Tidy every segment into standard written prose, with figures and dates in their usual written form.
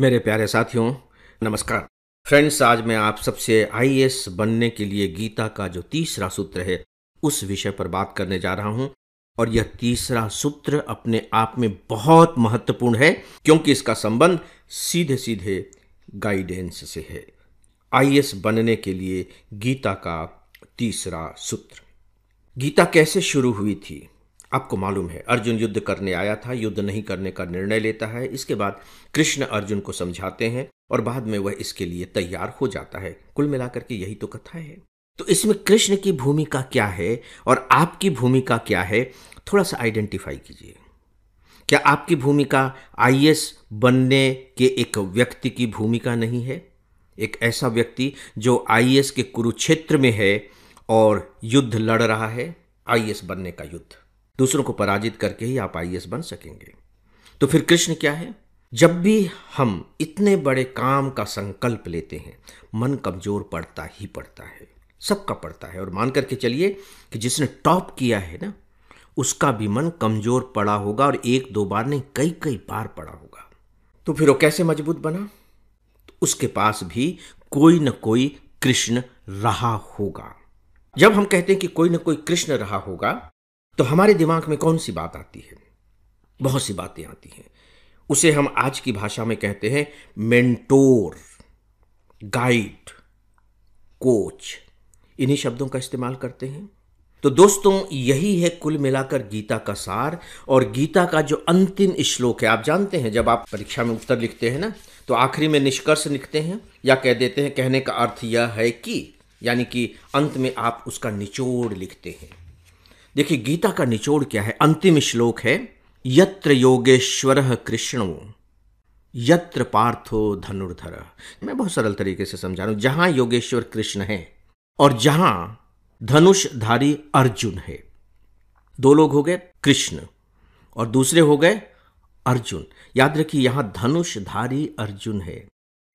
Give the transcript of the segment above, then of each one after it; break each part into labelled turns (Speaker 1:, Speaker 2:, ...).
Speaker 1: मेरे प्यारे साथियों, नमस्कार। फ्रेंड्स, आज मैं आप सबसे आईएएस बनने के लिए गीता का जो तीसरा सूत्र है उस विषय पर बात करने जा रहा हूं। और यह तीसरा सूत्र अपने आप में बहुत महत्वपूर्ण है क्योंकि इसका संबंध सीधे सीधे गाइडेंस से है। आईएएस बनने के लिए गीता का तीसरा सूत्र। गीता कैसे शुरू हुई थी? आपको मालूम है, अर्जुन युद्ध करने आया था, युद्ध नहीं करने का निर्णय लेता है। इसके बाद कृष्ण अर्जुन को समझाते हैं और बाद में वह इसके लिए तैयार हो जाता है। कुल मिलाकर के यही तो कथा है। तो इसमें कृष्ण की भूमिका क्या है और आपकी भूमिका क्या है, थोड़ा सा आइडेंटिफाई कीजिए। क्या आपकी भूमिका आईएएस बनने के एक व्यक्ति की भूमिका नहीं है? एक ऐसा व्यक्ति जो आईएएस के कुरुक्षेत्र में है और युद्ध लड़ रहा है, आईएएस बनने का युद्ध। दूसरों को पराजित करके ही आप आईएएस बन सकेंगे। तो फिर कृष्ण क्या है? जब भी हम इतने बड़े काम का संकल्प लेते हैं, मन कमजोर पड़ता ही पड़ता है, सबका पड़ता है। और मान करके चलिए कि जिसने टॉप किया है ना, उसका भी मन कमजोर पड़ा होगा और एक दो बार नहीं, कई कई बार पड़ा होगा। तो फिर वो कैसे मजबूत बना? तो उसके पास भी कोई न कोई कृष्ण रहा होगा। जब हम कहते हैं कि कोई न कोई कृष्ण रहा होगा, तो हमारे दिमाग में कौन सी बात आती है? बहुत सी बातें आती हैं। उसे हम आज की भाषा में कहते हैं मेंटोर, गाइड, कोच। इन्हीं शब्दों का इस्तेमाल करते हैं। तो दोस्तों, यही है कुल मिलाकर गीता का सार। और गीता का जो अंतिम श्लोक है, आप जानते हैं जब आप परीक्षा में उत्तर लिखते हैं ना, तो आखिरी में निष्कर्ष लिखते हैं या कह देते हैं, कहने का अर्थ यह है कि, यानी कि अंत में आप उसका निचोड़ लिखते हैं। देखिए, गीता का निचोड़ क्या है? अंतिम श्लोक है, यत्र योगेश्वरः कृष्णो यत्र पार्थो धनुर्धरः। मैं बहुत सरल तरीके से समझा रहा हूं। जहां योगेश्वर कृष्ण है और जहां धनुषधारी अर्जुन है, दो लोग हो गए, कृष्ण और दूसरे हो गए अर्जुन। याद रखिए, यहां धनुषधारी अर्जुन है,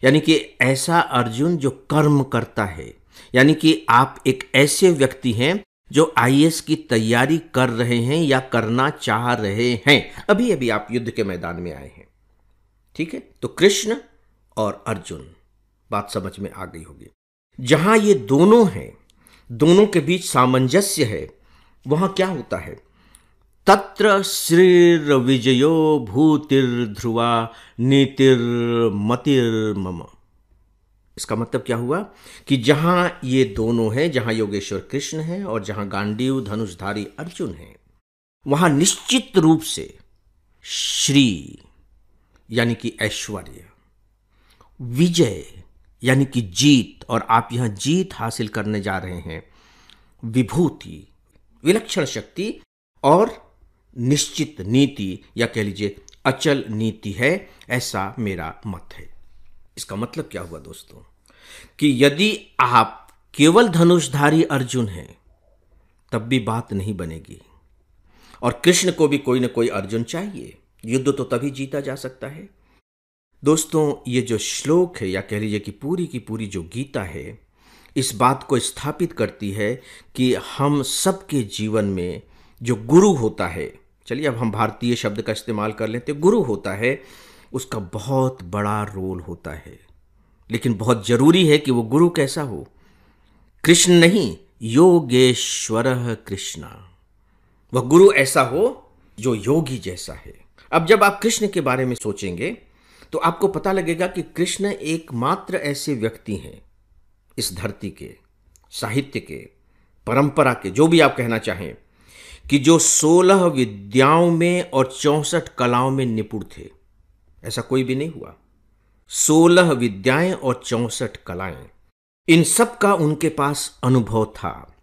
Speaker 1: यानी कि ऐसा अर्जुन जो कर्म करता है। यानी कि आप एक ऐसे व्यक्ति हैं जो आईएएस की तैयारी कर रहे हैं या करना चाह रहे हैं। अभी अभी आप युद्ध के मैदान में आए हैं, ठीक है? तो कृष्ण और अर्जुन, बात समझ में आ गई होगी। जहां ये दोनों हैं, दोनों के बीच सामंजस्य है, वहां क्या होता है? तत्र श्रीर विजयो भूतिर्ध्रुवा नीतिर्मतिर्मम। इसका मतलब क्या हुआ कि जहां ये दोनों हैं, जहां योगेश्वर कृष्ण है और जहां गांडीव धनुषधारी अर्जुन है, वहां निश्चित रूप से श्री यानी कि ऐश्वर्य, विजय यानी कि जीत, और आप यहां जीत हासिल करने जा रहे हैं, विभूति विलक्षण शक्ति, और निश्चित नीति या कह लीजिए अचल नीति है, ऐसा मेरा मत है। इसका मतलब क्या हुआ दोस्तों कि यदि आप केवल धनुषधारी अर्जुन हैं, तब भी बात नहीं बनेगी। और कृष्ण को भी कोई ना कोई अर्जुन चाहिए। युद्ध तो तभी जीता जा सकता है। दोस्तों, ये जो श्लोक है या कह लीजिए कि पूरी की पूरी जो गीता है, इस बात को स्थापित करती है कि हम सबके जीवन में जो गुरु होता है, चलिए अब हम भारतीय शब्द का इस्तेमाल कर लेते, गुरु होता है, उसका बहुत बड़ा रोल होता है। लेकिन बहुत जरूरी है कि वो गुरु कैसा हो? कृष्ण नहीं, योगेश्वरः कृष्ण। वह गुरु ऐसा हो जो योगी जैसा है। अब जब आप कृष्ण के बारे में सोचेंगे तो आपको पता लगेगा कि कृष्ण एकमात्र ऐसे व्यक्ति हैं इस धरती के, साहित्य के, परंपरा के, जो भी आप कहना चाहें, कि जो 16 विद्याओं में और 64 कलाओं में निपुण थे। ऐसा कोई भी नहीं हुआ। 16 विद्याएं और 64 कलाएं, इन सब का उनके पास अनुभव था।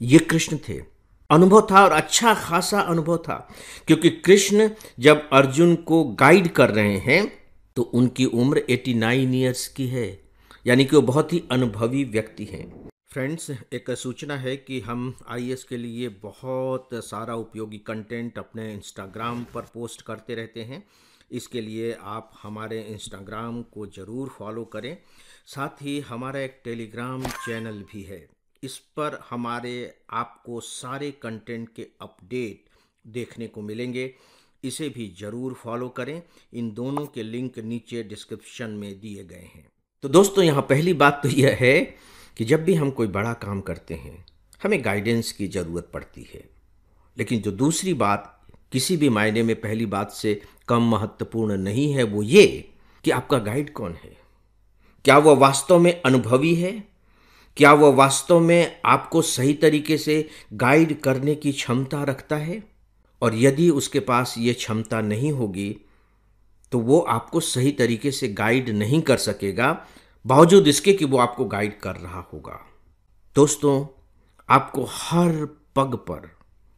Speaker 1: ये कृष्ण थे। अनुभव था और अच्छा खासा अनुभव था, क्योंकि कृष्ण जब अर्जुन को गाइड कर रहे हैं तो उनकी उम्र 89 ईयर्स की है, यानी कि वो बहुत ही अनुभवी व्यक्ति हैं। फ्रेंड्स, एक सूचना है कि हम आईएएस के लिए बहुत सारा उपयोगी कंटेंट अपने इंस्टाग्राम पर पोस्ट करते रहते हैं। इसके लिए आप हमारे इंस्टाग्राम को ज़रूर फॉलो करें। साथ ही हमारा एक टेलीग्राम चैनल भी है। इस पर हमारे आपको सारे कंटेंट के अपडेट देखने को मिलेंगे। इसे भी जरूर फॉलो करें। इन दोनों के लिंक नीचे डिस्क्रिप्शन में दिए गए हैं। तो दोस्तों, यहाँ पहली बात तो यह है कि जब भी हम कोई बड़ा काम करते हैं हमें गाइडेंस की ज़रूरत पड़ती है। लेकिन जो दूसरी बात किसी भी मायने में पहली बात से कम महत्वपूर्ण नहीं है, वो ये कि आपका गाइड कौन है। क्या वह वास्तव में अनुभवी है? क्या वह वास्तव में आपको सही तरीके से गाइड करने की क्षमता रखता है? और यदि उसके पास ये क्षमता नहीं होगी तो वो आपको सही तरीके से गाइड नहीं कर सकेगा, बावजूद इसके कि वो आपको गाइड कर रहा होगा। दोस्तों, आपको हर पग पर,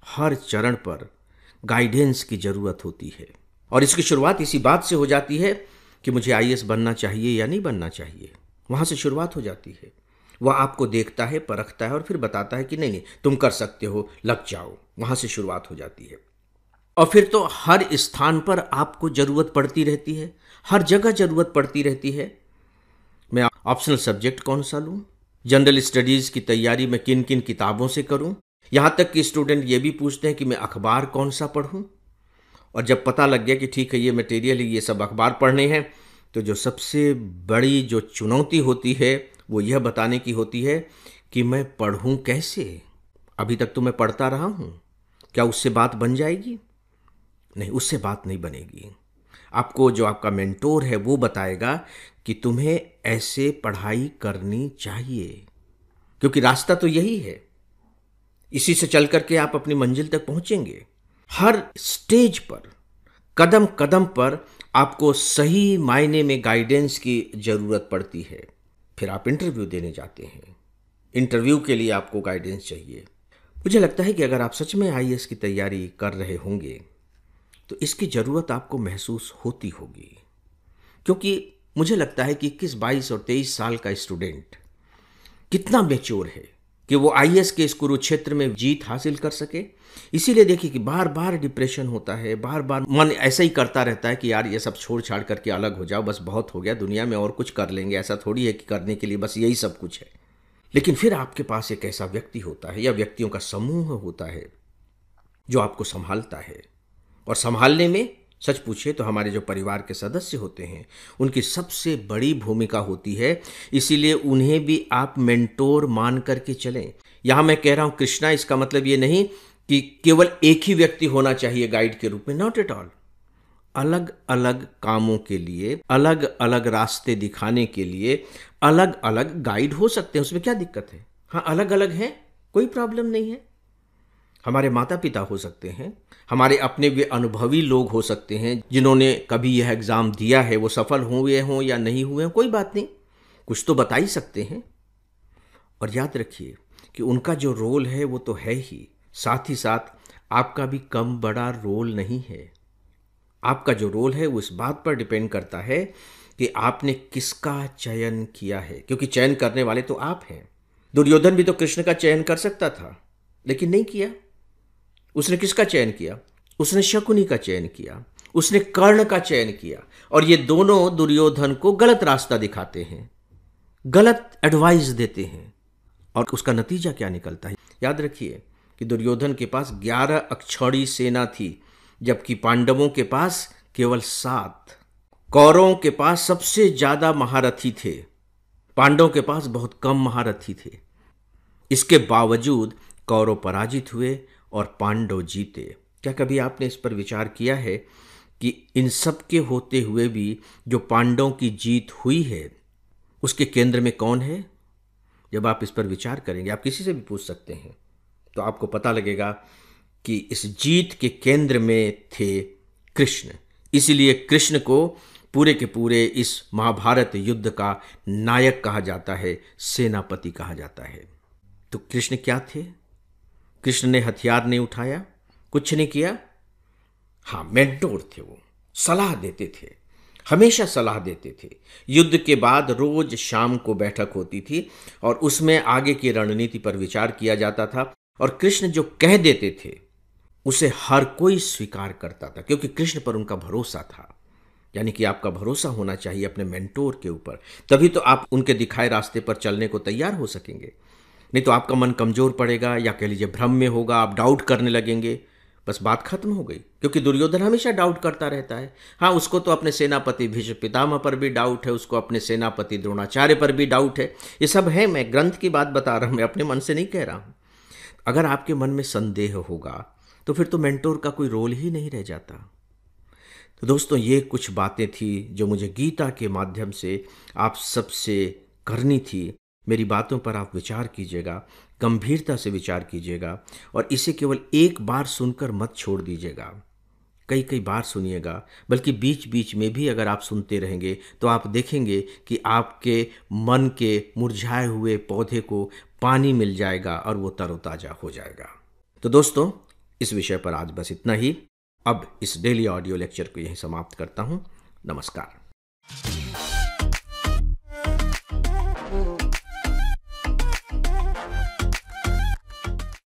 Speaker 1: हर चरण पर गाइडेंस की ज़रूरत होती है। और इसकी शुरुआत इसी बात से हो जाती है कि मुझे आईएएस बनना चाहिए या नहीं बनना चाहिए। वहाँ से शुरुआत हो जाती है। वह आपको देखता है, परखता है और फिर बताता है कि नहीं नहीं, तुम कर सकते हो, लग जाओ। वहाँ से शुरुआत हो जाती है। और फिर तो हर स्थान पर आपको ज़रूरत पड़ती रहती है, हर जगह ज़रूरत पड़ती रहती है। मैं ऑप्शनल सब्जेक्ट कौन सा लूँ, जनरल स्टडीज़ की तैयारी मैं किन किन किताबों से करूँ, यहाँ तक कि स्टूडेंट ये भी पूछते हैं कि मैं अखबार कौन सा पढ़ूँ। और जब पता लग गया कि ठीक है ये मटेरियल, ये सब अखबार पढ़ने हैं, तो जो सबसे बड़ी जो चुनौती होती है वो यह बताने की होती है कि मैं पढ़ूँ कैसे। अभी तक तो मैं पढ़ता रहा हूँ, क्या उससे बात बन जाएगी? नहीं, उससे बात नहीं बनेगी। आपको जो आपका मेंटोर है वो बताएगा कि तुम्हें ऐसे पढ़ाई करनी चाहिए, क्योंकि रास्ता तो यही है, इसी से चल करके आप अपनी मंजिल तक पहुंचेंगे। हर स्टेज पर, कदम कदम पर आपको सही मायने में गाइडेंस की ज़रूरत पड़ती है। फिर आप इंटरव्यू देने जाते हैं, इंटरव्यू के लिए आपको गाइडेंस चाहिए। मुझे लगता है कि अगर आप सच में आईएएस की तैयारी कर रहे होंगे तो इसकी ज़रूरत आपको महसूस होती होगी, क्योंकि मुझे लगता है कि 21, 22 और 23 साल का स्टूडेंट कितना मैच्योर है कि वो आईएएस के इस कुरुक्षेत्र में जीत हासिल कर सके। इसीलिए देखिए कि बार बार डिप्रेशन होता है, बार बार मन ऐसा ही करता रहता है कि यार ये सब छोड़ छाड़ करके अलग हो जाओ, बस बहुत हो गया, दुनिया में और कुछ कर लेंगे। ऐसा थोड़ी है कि करने के लिए बस यही सब कुछ है। लेकिन फिर आपके पास एक ऐसा व्यक्ति होता है या व्यक्तियों का समूह होता है जो आपको संभालता है। और संभालने में सच पूछे तो हमारे जो परिवार के सदस्य होते हैं उनकी सबसे बड़ी भूमिका होती है। इसीलिए उन्हें भी आप मेंटोर मान करके चलें। यहाँ मैं कह रहा हूँ कृष्णा, इसका मतलब ये नहीं कि केवल एक ही व्यक्ति होना चाहिए गाइड के रूप में, नॉट एट ऑल। अलग अलग कामों के लिए, अलग अलग रास्ते दिखाने के लिए अलग अलग गाइड हो सकते हैं। उसमें क्या दिक्कत है? हाँ, अलग अलग हैं, कोई प्रॉब्लम नहीं है। हमारे माता पिता हो सकते हैं, हमारे अपने वे अनुभवी लोग हो सकते हैं जिन्होंने कभी यह एग्ज़ाम दिया है, वो सफल हुए हों या नहीं हुए हों, कोई बात नहीं, कुछ तो बता ही सकते हैं। और याद रखिए कि उनका जो रोल है वो तो है ही, साथ ही साथ आपका भी कम बड़ा रोल नहीं है। आपका जो रोल है वो इस बात पर डिपेंड करता है कि आपने किसका चयन किया है, क्योंकि चयन करने वाले तो आप हैं। दुर्योधन भी तो कृष्ण का चयन कर सकता था, लेकिन नहीं किया। उसने किसका चयन किया? उसने शकुनी का चयन किया, उसने कर्ण का चयन किया। और ये दोनों दुर्योधन को गलत रास्ता दिखाते हैं, गलत एडवाइस देते हैं। और उसका नतीजा क्या निकलता है? याद रखिए कि दुर्योधन के पास 11 अक्षौणी सेना थी, जबकि पांडवों के पास केवल 7। कौरवों के पास सबसे ज्यादा महारथी थे, पांडवों के पास बहुत कम महारथी थे। इसके बावजूद कौरव पराजित हुए और पांडव जीते। क्या कभी आपने इस पर विचार किया है कि इन सब के होते हुए भी जो पांडवों की जीत हुई है उसके केंद्र में कौन है? जब आप इस पर विचार करेंगे, आप किसी से भी पूछ सकते हैं, तो आपको पता लगेगा कि इस जीत के केंद्र में थे कृष्ण। इसीलिए कृष्ण को पूरे के पूरे इस महाभारत युद्ध का नायक कहा जाता है, सेनापति कहा जाता है। तो कृष्ण क्या थे? कृष्ण ने हथियार नहीं उठाया, कुछ नहीं किया। हाँ, मेंटोर थे, वो सलाह देते थे, हमेशा सलाह देते थे। युद्ध के बाद रोज शाम को बैठक होती थी और उसमें आगे की रणनीति पर विचार किया जाता था। और कृष्ण जो कह देते थे उसे हर कोई स्वीकार करता था, क्योंकि कृष्ण पर उनका भरोसा था। यानी कि आपका भरोसा होना चाहिए अपने मेंटोर के ऊपर, तभी तो आप उनके दिखाए रास्ते पर चलने को तैयार हो सकेंगे। नहीं तो आपका मन कमजोर पड़ेगा, या कह लीजिए भ्रम में होगा, आप डाउट करने लगेंगे। बस बात खत्म हो गई, क्योंकि दुर्योधन हमेशा डाउट करता रहता है। हाँ, उसको तो अपने सेनापति भीष्म पितामह पर भी डाउट है, उसको अपने सेनापति द्रोणाचार्य पर भी डाउट है। ये सब है, मैं ग्रंथ की बात बता रहा हूँ, मैं अपने मन से नहीं कह रहा हूँ। अगर आपके मन में संदेह होगा तो फिर तो मेंटोर का कोई रोल ही नहीं रह जाता। तो दोस्तों, ये कुछ बातें थी जो मुझे गीता के माध्यम से आप सबसे करनी थी। मेरी बातों पर आप विचार कीजिएगा, गंभीरता से विचार कीजिएगा, और इसे केवल एक बार सुनकर मत छोड़ दीजिएगा। कई कई बार सुनिएगा, बल्कि बीच बीच में भी अगर आप सुनते रहेंगे तो आप देखेंगे कि आपके मन के मुरझाए हुए पौधे को पानी मिल जाएगा और वो तरोताज़ा हो जाएगा। तो दोस्तों, इस विषय पर आज बस इतना ही। अब इस डेली ऑडियो लेक्चर को यहीं समाप्त करता हूँ। नमस्कार।